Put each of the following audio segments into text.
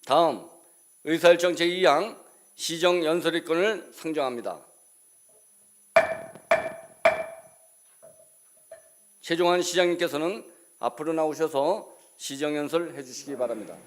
다음 의사일정 제2항 시정연설의권을 상정합니다. 최종환 시장님께서는 앞으로 나오셔서 시정연설 해주시기 바랍니다.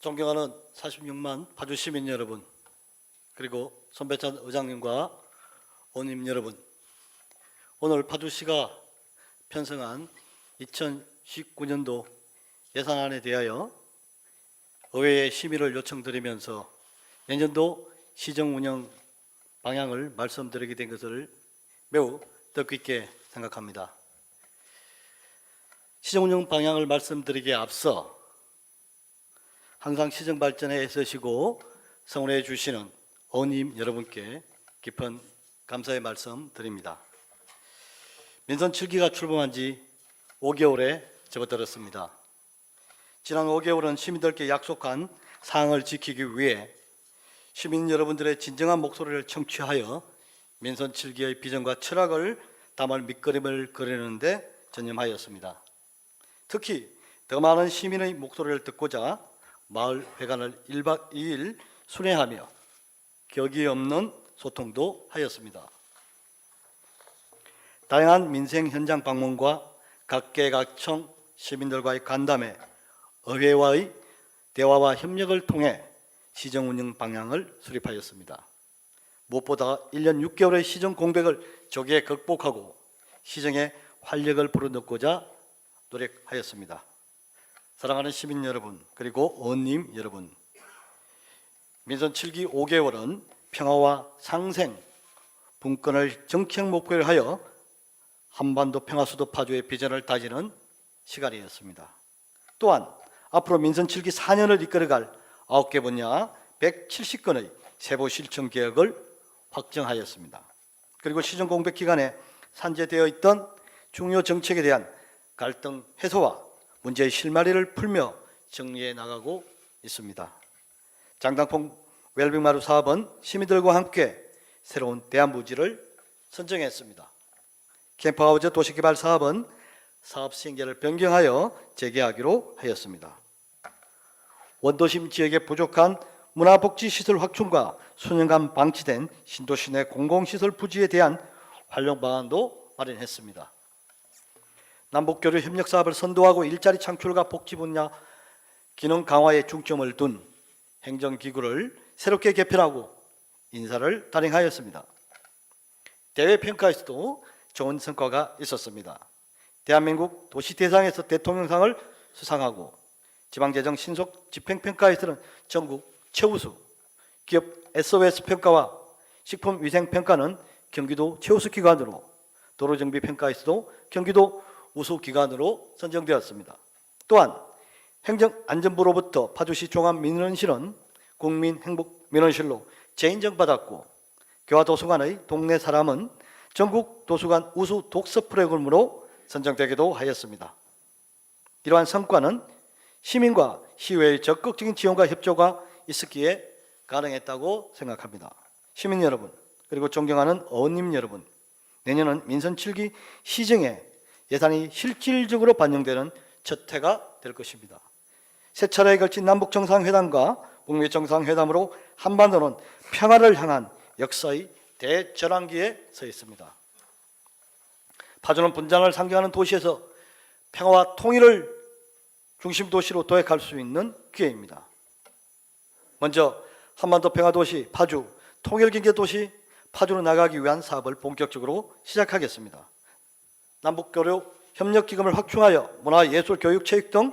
존경하는 46만 파주 시민 여러분, 그리고 손배찬 의장님과 의원님 여러분, 오늘 파주시가 편성한 2019년도 예산안에 대하여 의회의 심의를 요청드리면서 내년도 시정 운영 방향을 말씀드리게 된 것을 매우 뜻깊게 생각합니다. 시정 운영 방향을 말씀드리기에 앞서 항상 시정 발전에 애쓰시고 성원해 주시는 의원님 여러분께 깊은 감사의 말씀 드립니다. 민선 7기가 출범한 지 5개월에 접어들었습니다. 지난 5개월은 시민들께 약속한 사항을 지키기 위해 시민 여러분들의 진정한 목소리를 청취하여 민선 7기의 비전과 철학을 담을 밑그림을 그리는 데 전념하였습니다. 특히 더 많은 시민의 목소리를 듣고자 마을 회관을 1박 2일 순회하며 격이 없는 소통도 하였습니다. 다양한 민생 현장 방문과 각계각층 시민들과의 간담회, 의회와의 대화와 협력을 통해 시정 운영 방향을 수립하였습니다. 무엇보다 1년 6개월의 시정 공백을 조기에 극복하고 시정에 활력을 불어넣고자 노력하였습니다. 사랑하는 시민 여러분, 그리고 의원님 여러분, 민선 7기 5개월은 평화와 상생, 분권을 정책 목표로 하여 한반도 평화수도 파주의 비전을 다지는 시간이었습니다. 또한 앞으로 민선 7기 4년을 이끌어갈 9개 분야 170건의 세부 실천 계획을 확정하였습니다. 그리고 시정 공백 기간에 산재되어 있던 중요 정책에 대한 갈등 해소와 문제의 실마리를 풀며 정리해 나가고 있습니다. 장당풍 웰빙마루 사업은 시민들과 함께 새로운 대안부지를 선정했습니다. 캠프하우스 도시개발 사업은 사업 시행자를 변경하여 재개하기로 하였습니다. 원도심 지역의 부족한 문화복지시설 확충과 수년간 방치된 신도시 내 공공시설 부지에 대한 활용 방안도 마련했습니다. 남북교류 협력 사업을 선도하고 일자리 창출과 복지 분야 기능 강화에 중점을 둔 행정기구를 새롭게 개편하고 인사를 단행하였습니다. 대외 평가에서도 좋은 성과가 있었습니다. 대한민국 도시대상에서 대통령상을 수상하고 지방재정 신속 집행평가에서는 전국 최우수, 기업 SOS 평가와 식품위생평가는 경기도 최우수 기관으로, 도로정비평가에서도 경기도 우수 기관으로 선정되었습니다. 또한 행정안전부로부터 파주시 종합민원실은 국민행복민원실로 재인정받았고, 교화도서관의 동네 사람은 전국 도서관 우수 독서 프로그램으로 선정되기도 하였습니다. 이러한 성과는 시민과 시의회의 적극적인 지원과 협조가 있었기에 가능했다고 생각합니다. 시민 여러분, 그리고 존경하는 의원님 여러분, 내년은 민선 7기 시정에 예산이 실질적으로 반영되는 첫 해가 될 것입니다. 세 차례에 걸친 남북정상회담과 북미정상회담으로 한반도는 평화를 향한 역사의 대전환기에 서 있습니다. 파주는 분단을 상징하는 도시에서 평화와 통일을 중심 도시로 도약할 수 있는 기회입니다. 먼저 한반도 평화도시 파주, 통일경제도시 파주로 나가기 위한 사업을 본격적으로 시작하겠습니다. 남북교류 협력기금을 확충하여 문화, 예술, 교육, 체육 등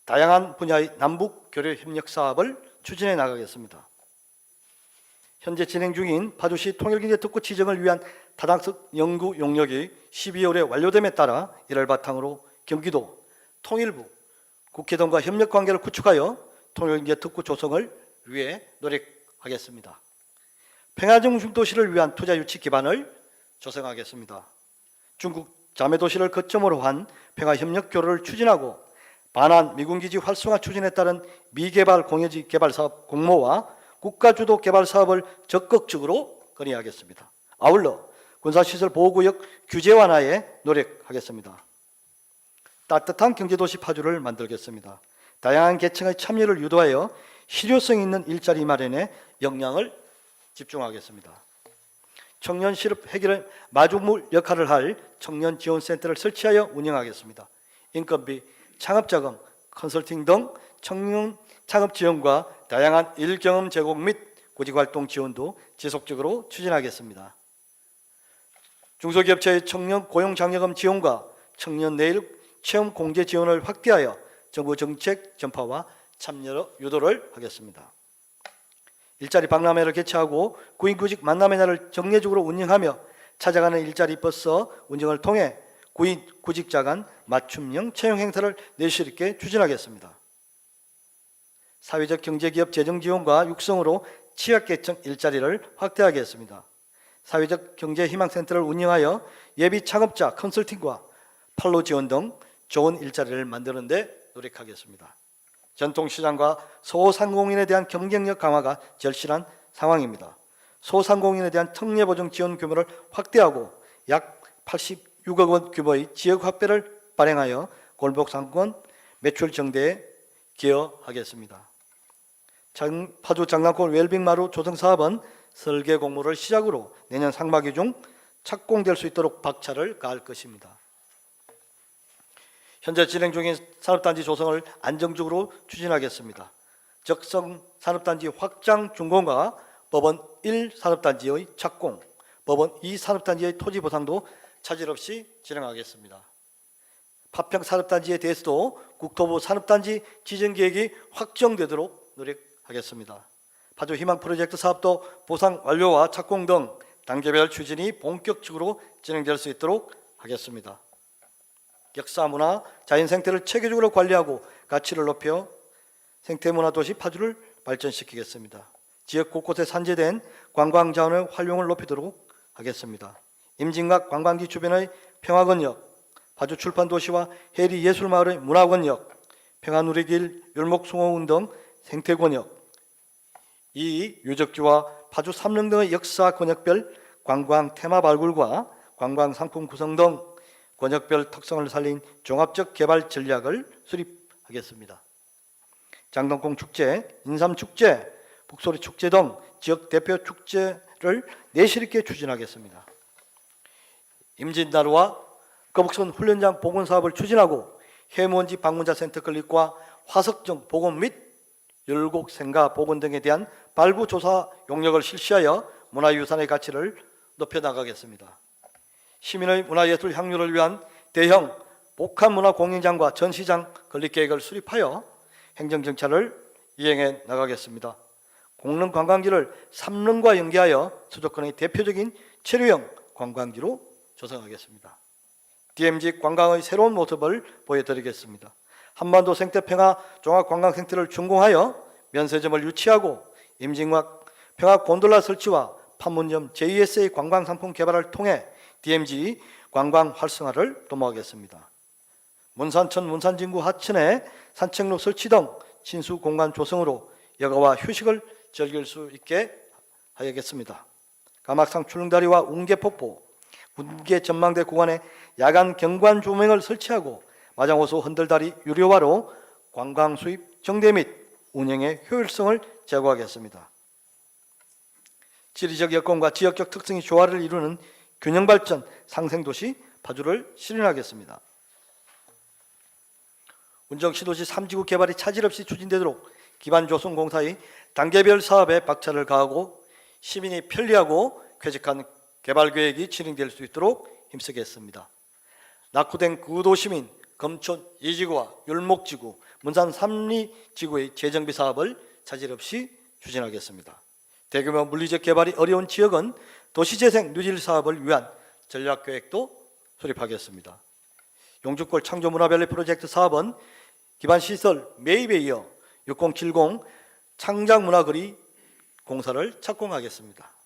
다양한 분야의 남북교류 협력 사업을 추진해 나가겠습니다. 현재 진행 중인 파주시 통일경제특구 지정을 위한 타당성 연구 용역이 12월에 완료됨에 따라 이를 바탕으로 경기도, 통일부, 국회 등과 협력관계를 구축하여 통일경제특구 조성을 위해 노력하겠습니다. 평화중심 도시를 위한 투자 유치 기반을 조성하겠습니다. 중국 자매도시를 거점으로 한 평화협력 교류를 추진하고 반환 미군기지 활성화 추진에 따른 미개발 공여지 개발 사업 공모와 국가주도 개발 사업을 적극적으로 건의하겠습니다. 아울러 군사시설 보호구역 규제 완화에 노력하겠습니다. 따뜻한 경제도시 파주를 만들겠습니다. 다양한 계층의 참여를 유도하여 실효성 있는 일자리 마련에 역량을 집중하겠습니다. 청년 실업 해결의 마중물 역할을 할 청년 지원센터를 설치하여 운영하겠습니다. 인건비, 창업자금, 컨설팅 등 청년 창업 지원과 다양한 일 경험 제공 및 구직활동 지원도 지속적으로 추진하겠습니다. 중소기업체의 청년 고용장려금 지원과 청년 내일 체험 공제 지원을 확대하여 정부 정책 전파와 참여 유도를 하겠습니다. 일자리 박람회를 개최하고 구인구직 만남의 날을 정례적으로 운영하며 찾아가는 일자리 버스 운영을 통해 구인 구직자 간 맞춤형 채용 행사를 내실 있게 추진하겠습니다. 사회적 경제기업 재정 지원과 육성으로 취약계층 일자리를 확대하겠습니다. 사회적 경제희망센터를 운영하여 예비 창업자 컨설팅과 판로 지원 등 좋은 일자리를 만드는 데 노력하겠습니다. 전통시장과 소상공인에 대한 경쟁력 강화가 절실한 상황입니다. 소상공인에 대한 특례보증 지원 규모를 확대하고 약 86억 원 규모의 지역 확대를 발행하여 골목상권 매출 증대에 기여하겠습니다. 파주 장난골 웰빙마루 조성사업은 설계 공모를 시작으로 내년 상반기 중 착공될 수 있도록 박차를 가할 것입니다. 현재 진행 중인 산업단지 조성을 안정적으로 추진하겠습니다. 적성 산업단지 확장 준공과 법원 1 산업단지의 착공, 법원 2 산업단지의 토지 보상도 차질 없이 진행하겠습니다. 파평 산업단지에 대해서도 국토부 산업단지 지정 계획이 확정되도록 노력하겠습니다. 파주 희망 프로젝트 사업도 보상 완료와 착공 등 단계별 추진이 본격적으로 진행될 수 있도록 하겠습니다. 역사, 문화, 자연 생태를 체계적으로 관리하고 가치를 높여 생태문화 도시 파주를 발전시키겠습니다. 지역 곳곳에 산재된 관광 자원의 활용을 높이도록 하겠습니다. 임진각 관광지 주변의 평화권역, 파주 출판도시와 해리 예술마을의 문화권역, 평화누리길, 율목숭어운 등 생태권역, 이 유적지와 파주 삼릉 등의 역사 권역별 관광 테마 발굴과 관광 상품 구성 등 권역별 특성을 살린 종합적 개발 전략을 수립하겠습니다. 장동콩 축제, 인삼 축제, 북소리 축제 등 지역 대표 축제를 내실 있게 추진하겠습니다. 임진다루와 거북선 훈련장 복원 사업을 추진하고 해무원지 방문자 센터 건립과 화석정 복원 및 열곡 생가 복원 등에 대한 발굴 조사 용역을 실시하여 문화유산의 가치를 높여나가겠습니다. 시민의 문화예술 향유를 위한 대형 복합문화공연장과 전시장 건립 계획을 수립하여 행정정찰을 이행해 나가겠습니다. 공릉 관광지를 삼릉과 연계하여 수도권의 대표적인 체류형 관광지로 조성하겠습니다. DMZ 관광의 새로운 모습을 보여드리겠습니다. 한반도 생태평화 종합관광센터를 준공하여 면세점을 유치하고 임진각 평화 곤돌라 설치와 판문점 JSA 관광상품 개발을 통해 DMZ 관광 활성화를 도모하겠습니다. 문산천 문산진구 하천에 산책로 설치 등 친수 공간 조성으로 여가와 휴식을 즐길 수 있게 하겠습니다. 가막산 출렁다리와 웅계폭포, 군계 전망대 구간에 야간 경관 조명을 설치하고 마장호수 흔들다리 유료화로 관광 수입 정대 및 운영의 효율성을 제고하겠습니다. 지리적 여건과 지역적 특성이 조화를 이루는 균형발전 상생도시 파주를 실현하겠습니다. 운정시도시 3지구 개발이 차질 없이 추진되도록 기반조성공사의 단계별 사업에 박차를 가하고 시민이 편리하고 쾌적한 개발계획이 진행될 수 있도록 힘쓰겠습니다. 낙후된 구도시민 검촌 2지구와 율목지구, 문산 3리지구의 재정비 사업을 차질 없이 추진하겠습니다. 대규모 물리적 개발이 어려운 지역은 도시재생 누질 사업을 위한 전략계획도 수립하겠습니다. 용주골 창조문화밸리 프로젝트 사업은 기반시설 매입에 이어 6070 창작문화거리 공사를 착공하겠습니다.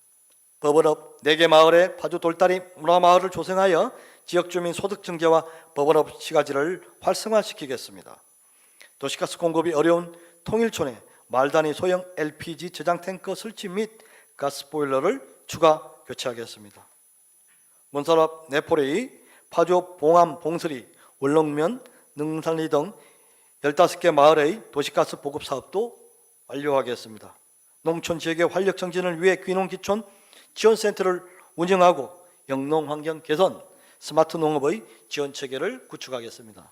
법원업 4개 마을에 파주 돌다리 문화마을을 조성하여 지역주민 소득 증대와 법원업 시가지를 활성화시키겠습니다. 도시가스 공급이 어려운 통일촌에 말단위 소형 LPG 저장 탱커 설치 및 가스보일러를 추가 교체하겠습니다. 문산업 내포레이, 파주 봉암 봉설이, 월렁면, 능산리 등 15개 마을의 도시가스 보급 사업도 완료하겠습니다. 농촌 지역의 활력 정진을 위해 귀농기촌 지원센터를 운영하고 영농 환경 개선, 스마트 농업의 지원 체계를 구축하겠습니다.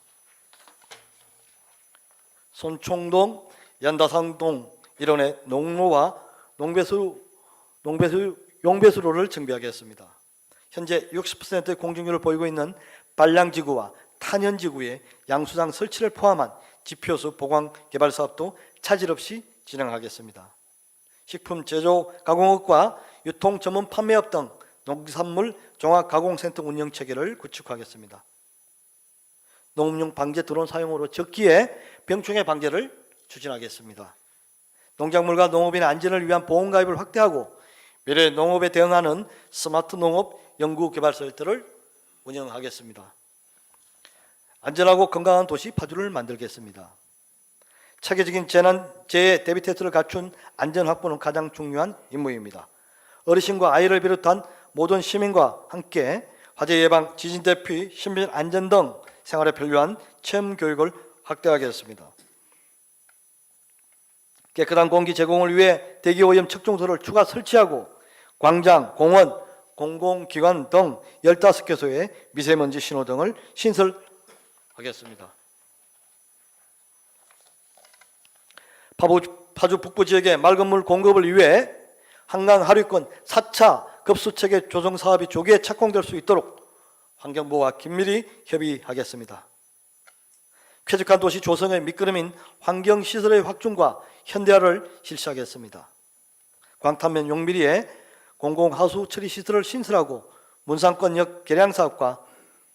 손총동, 연다상동 일원의 농로와 용배수로를 정비하겠습니다. 현재 60%의 공중률을 보이고 있는 반량지구와 탄현지구의 양수장 설치를 포함한 지표수 보강 개발 사업도 차질 없이 진행하겠습니다. 식품 제조 가공업과 유통 전문 판매업 등 농산물 종합 가공센터 운영 체계를 구축하겠습니다. 농업용 방제 드론 사용으로 적기에 병충해 방제를 추진하겠습니다. 농작물과 농업인의 안전을 위한 보험가입을 확대하고 미래 농업에 대응하는 스마트 농업 연구개발센터를 운영하겠습니다. 안전하고 건강한 도시 파주를 만들겠습니다. 차계적인 재해 대비 태세를 갖춘 안전 확보는 가장 중요한 임무입니다. 어르신과 아이를 비롯한 모든 시민과 함께 화재 예방, 지진 대피, 신변 안전 등 생활에 필요한 체험 교육을 확대하겠습니다. 깨끗한 공기 제공을 위해 대기오염 측정소를 추가 설치하고 광장, 공원, 공공기관 등 15개소의 미세먼지 신호등을 신설하겠습니다. 파주 북부 지역의 맑은 물 공급을 위해 한강 하류권 4차 급수체계 조성 사업이 조기에 착공될 수 있도록 환경부와 긴밀히 협의하겠습니다. 쾌적한 도시 조성의 밑거름인 환경시설의 확충과 현대화를 실시하겠습니다. 광탄면 용미리에 공공하수 처리 시설을 신설하고 문상권역 개량 사업과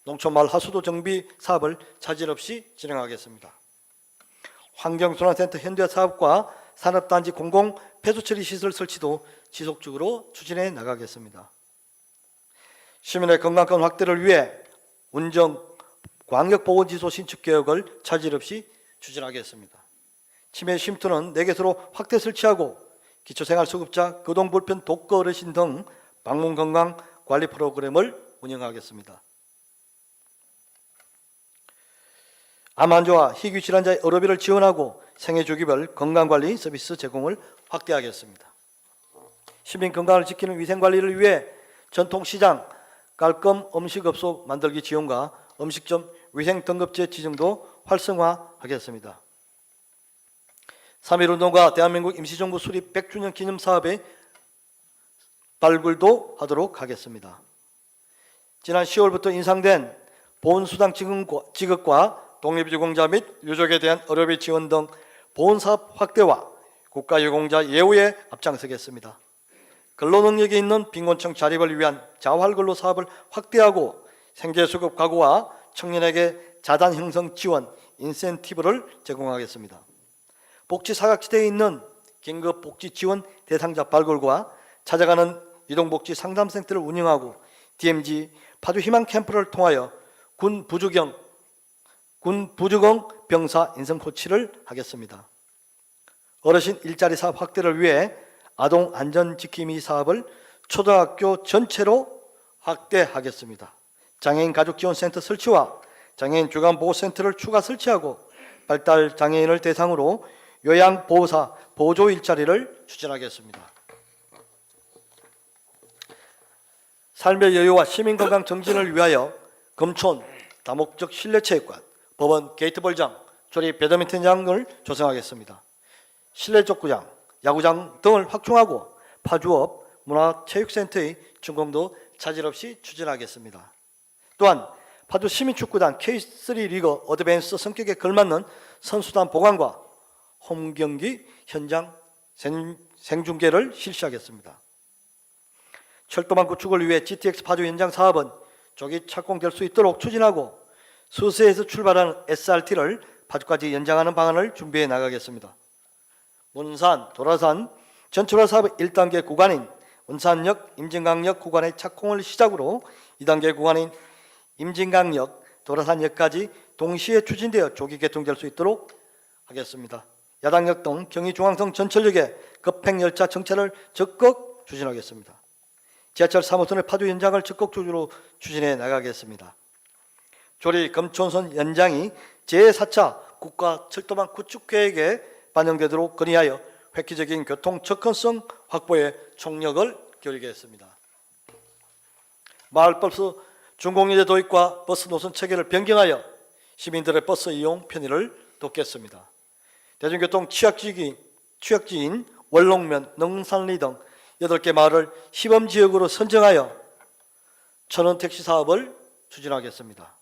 농촌마을 하수도 정비 사업을 차질 없이 진행하겠습니다. 환경순환센터 현대화 사업과 산업단지 공공 폐수처리 시설 설치도 지속적으로 추진해 나가겠습니다. 시민의 건강권 확대를 위해 운정 광역보건지소 신축 개혁을 차질 없이 추진하겠습니다. 치매 쉼터는 4개소로 확대 설치하고 기초생활수급자, 거동불편 독거 어르신 등 방문건강관리 프로그램을 운영하겠습니다. 암 환자와 희귀 질환자의 의료비를 지원하고 생애주기별 건강관리 서비스 제공을 확대하겠습니다. 시민 건강을 지키는 위생관리를 위해 전통시장, 깔끔 음식업소 만들기 지원과 음식점 위생등급제 지정도 활성화하겠습니다. 3.1운동과 대한민국 임시정부 수립 100주년 기념사업의 발굴도 하도록 하겠습니다. 지난 10월부터 인상된 보훈수당 지급과 독립유공자 및 유족에 대한 의료비 지원 등 보훈사업 확대와 국가유공자 예우에 앞장서겠습니다. 근로능력이 있는 빈곤층 자립을 위한 자활근로 사업을 확대하고 생계수급 가구와 청년에게 자단 형성 지원, 인센티브를 제공하겠습니다. 복지 사각지대에 있는 긴급 복지 지원 대상자 발굴과 찾아가는 이동복지 상담센터를 운영하고 DMZ 파주 희망 캠프를 통하여 군 부주경 병사 인성 코치를 하겠습니다. 어르신 일자리 사업 확대를 위해 아동 안전 지킴이 사업을 초등학교 전체로 확대하겠습니다. 장애인 가족지원센터 설치와 장애인 주간보호센터를 추가 설치하고 발달 장애인을 대상으로 요양보호사 보조 일자리를 추진하겠습니다. 삶의 여유와 시민건강 정진을 위하여 금촌 다목적 실내체육관, 법원 게이트볼장, 조립 배드민턴장을 조성하겠습니다. 실내 족구장, 야구장 등을 확충하고 파주업 문화체육센터의 준공도 차질 없이 추진하겠습니다. 또한 파주 시민축구단 K3 리그 어드밴스 성격에 걸맞는 선수단 보강과 홈경기 현장 생중계를 실시하겠습니다. 철도망 구축을 위해 GTX 파주 연장 사업은 조기 착공될 수 있도록 추진하고 수서에서 출발하는 SRT를 파주까지 연장하는 방안을 준비해 나가겠습니다. 문산, 도라산 전철화 사업 1단계 구간인 운산역, 임진강역 구간의 착공을 시작으로 2단계 구간인 임진강역, 도라산역까지 동시에 추진되어 조기 개통될 수 있도록 하겠습니다. 야당역 등 경의중앙선 전철역의 급행열차 정차를 적극 추진하겠습니다. 지하철 3호선의 파주 연장을 적극적으로 추진해 나가겠습니다. 조리 금촌선 연장이 제4차 국가철도망 구축계획에 반영되도록 건의하여 획기적인 교통 접근성 확보에 총력을 기울이겠습니다. 마을버스 준공연제 도입과 버스 노선 체계를 변경하여 시민들의 버스 이용 편의를 돕겠습니다. 대중교통 취약지인 월롱면, 능산리 등 8개 마을을 시범지역으로 선정하여 천원 택시 사업을 추진하겠습니다.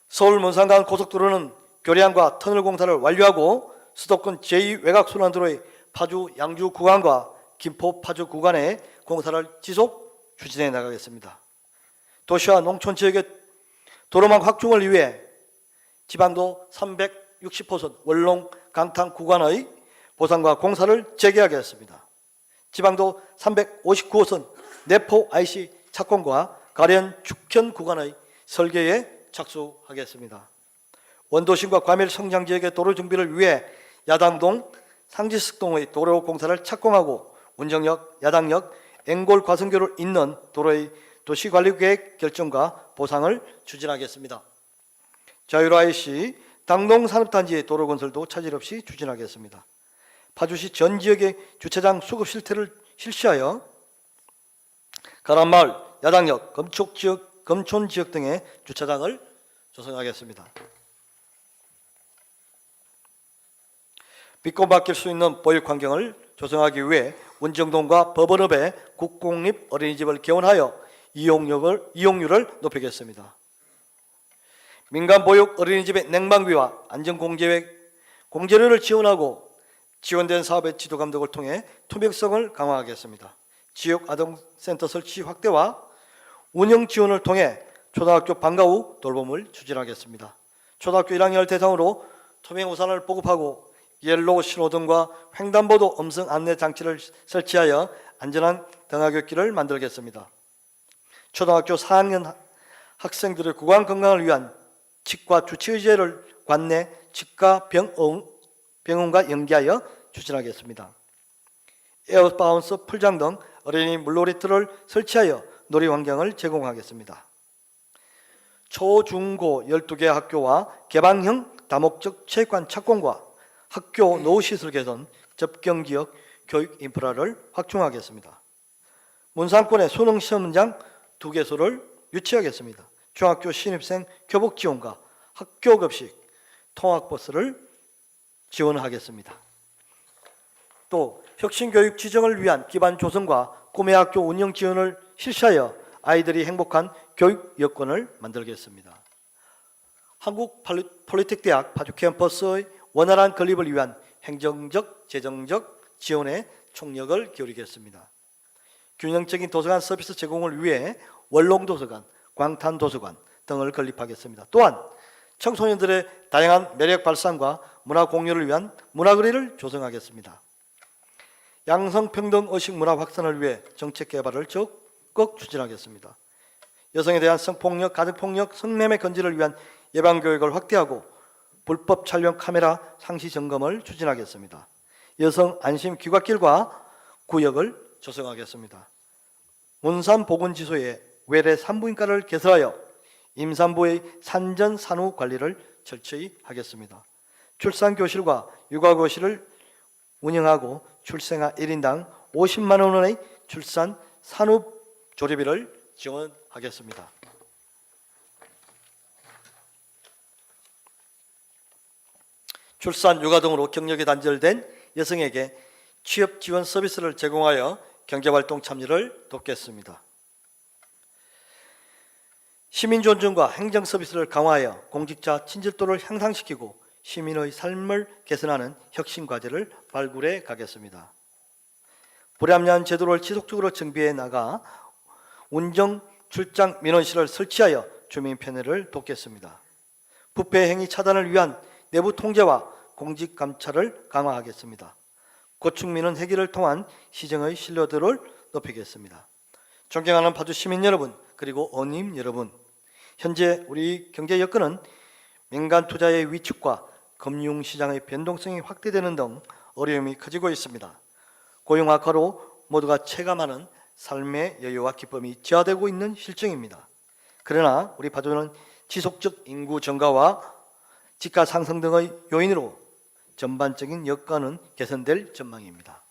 서울 문산간 고속도로는 교량과 터널 공사를 완료하고 수도권 제2외곽순환도로의 파주 양주 구간과 김포 파주 구간의 공사를 지속 추진해 나가겠습니다. 도시와 농촌 지역의 도로망 확충을 위해 지방도 360호선 월롱 강탄 구간의 보상과 공사를 재개하겠습니다. 지방도 359호선 내포 IC 착공과 가련 축현 구간의 설계에 착수하겠습니다. 원도심과 과밀 성장 지역의 도로 정비를 위해 야당동, 상지석동의 도로 공사를 착공하고 운정역, 야당역, 앵골 과성교를 잇는 도로의 도시관리계획 결정과 보상을 추진하겠습니다. 자유로 IC 당동 산업단지의 도로 건설도 차질 없이 추진하겠습니다. 파주시 전 지역의 주차장 수급 실태를 실시하여 가람마을, 야당역, 금촌 지역 등의 주차장을 조성하겠습니다. 믿고 맡길 수 있는 보육 환경을 조성하기 위해 운정동과 법원읍에 국공립 어린이집을 개원하여 이용률을 높이겠습니다. 민간 보육 어린이집의 냉방비와 공제료를 지원하고 지원된 사업의 지도 감독을 통해 투명성을 강화하겠습니다. 지역 아동센터 설치 확대와 운영 지원을 통해 초등학교 방과 후 돌봄을 추진하겠습니다. 초등학교 1학년을 대상으로 투명 우산을 보급하고 옐로우 신호등과 횡단보도 음성 안내 장치를 설치하여 안전한 등하굣길을 만들겠습니다. 초등학교 4학년 학생들의 구강 건강을 위한 치과 주치의제를 관내 치과 병원과 연계하여 추진하겠습니다. 에어바운스 풀장 등 어린이 물놀이터를 설치하여 놀이 환경을 제공하겠습니다. 초, 중, 고 12개 학교와 개방형 다목적 체육관 착공과 학교 노후시설 개선, 접경지역 교육 인프라를 확충하겠습니다. 문산권의 수능시험장 2개소를 유치하겠습니다. 중학교 신입생 교복 지원과 학교 급식, 통학버스를 지원하겠습니다. 또 혁신교육 지정을 위한 기반 조성과 꿈의 학교 운영 지원을 실시하여 아이들이 행복한 교육 여건을 만들겠습니다. 한국폴리텍대학 파주 캠퍼스의 원활한 건립을 위한 행정적, 재정적 지원에 총력을 기울이겠습니다. 균형적인 도서관 서비스 제공을 위해 원롱도서관, 광탄도서관 등을 건립하겠습니다. 또한 청소년들의 다양한 매력 발산과 문화 공유를 위한 문화거리를 조성하겠습니다. 양성평등의식 문화 확산을 위해 정책 개발을 적극 추진하겠습니다. 여성에 대한 성폭력, 가정폭력, 성매매 건지를 위한 예방교육을 확대하고 불법 촬영 카메라 상시 점검을 추진하겠습니다. 여성 안심 귀갓길과 구역을 조성하겠습니다. 문산보건지소에 외래 산부인과를 개설하여 임산부의 산전 산후 관리를 철저히 하겠습니다. 출산교실과 육아교실을 운영하고 출생아 1인당 50만 원의 출산 산후 조리비를 지원하겠습니다. 출산, 육아 등으로 경력이 단절된 여성에게 취업 지원 서비스를 제공하여 경제활동 참여를 돕겠습니다. 시민 존중과 행정 서비스를 강화하여 공직자 친절도를 향상시키고 시민의 삶을 개선하는 혁신 과제를 발굴해 가겠습니다. 불합리한 제도를 지속적으로 정비해 나가 운정 출장 민원실을 설치하여 주민 편의를 돕겠습니다. 부패 행위 차단을 위한 내부 통제와 공직 감찰을 강화하겠습니다. 고충 민원 해결을 통한 시정의 신뢰도를 높이겠습니다. 존경하는 파주 시민 여러분, 그리고 언님 여러분, 현재 우리 경제 여건은 민간 투자의 위축과 금융시장의 변동성이 확대되는 등 어려움이 커지고 있습니다. 고용 악화로 모두가 체감하는 삶의 여유와 기쁨이 저하되고 있는 실정입니다. 그러나 우리 파주는 지속적 인구 증가와 집가 상승 등의 요인으로 전반적인 여건은 개선될 전망입니다.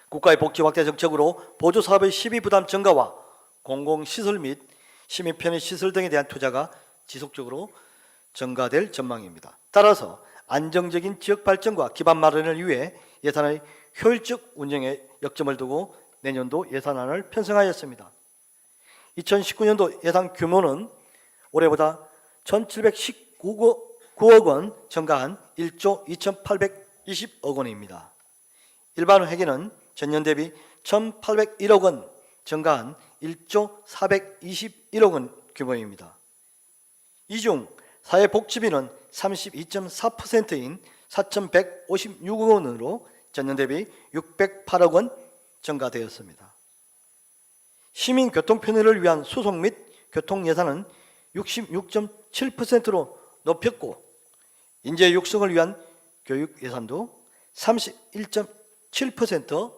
국가의 복지 확대 정책으로 보조사업의 시비 부담 증가와 공공시설 및 시민 편의 시설 등에 대한 투자가 지속적으로 증가될 전망입니다. 따라서 안정적인 지역 발전과 기반 마련을 위해 예산의 효율적 운영에 역점을 두고 내년도 예산안을 편성하였습니다. 2019년도 예산 규모는 올해보다 1,719억 원 증가한 1조 2,820억 원입니다. 일반 회계는 전년 대비 1,801억 원 증가한 1조 421억 원 규모입니다. 이 중 사회복지비는 32.4%인 4,156억 원으로 전년 대비 608억 원 증가되었습니다. 시민교통 편의를 위한 수송 및 교통 예산은 66.7%로 높였고 인재 육성을 위한 교육 예산도 31.7%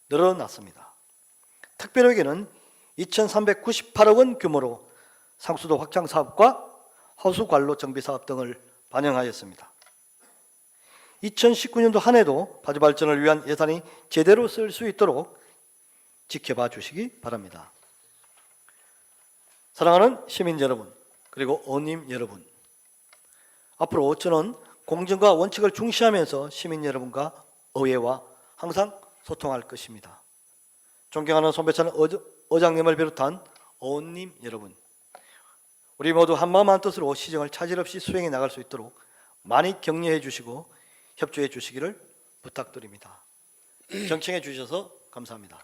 늘어났습니다. 특별회계는 2,398억 원 규모로 상수도 확장 사업과 하수관로 정비 사업 등을 반영하였습니다. 2019년도 한 해도 파주 발전을 위한 예산이 제대로 쓸 수 있도록 지켜봐 주시기 바랍니다. 사랑하는 시민 여러분, 그리고 의원님 여러분, 앞으로 저는 공정과 원칙을 중시하면서 시민 여러분과 의회와 항상 소통할 것입니다. 존경하는 손배찬 의장님을 비롯한 의원님 여러분, 우리 모두 한마음 한뜻으로 시정을 차질 없이 수행해 나갈 수 있도록 많이 격려해 주시고 협조해 주시기를 부탁드립니다. 경청해 주셔서 감사합니다.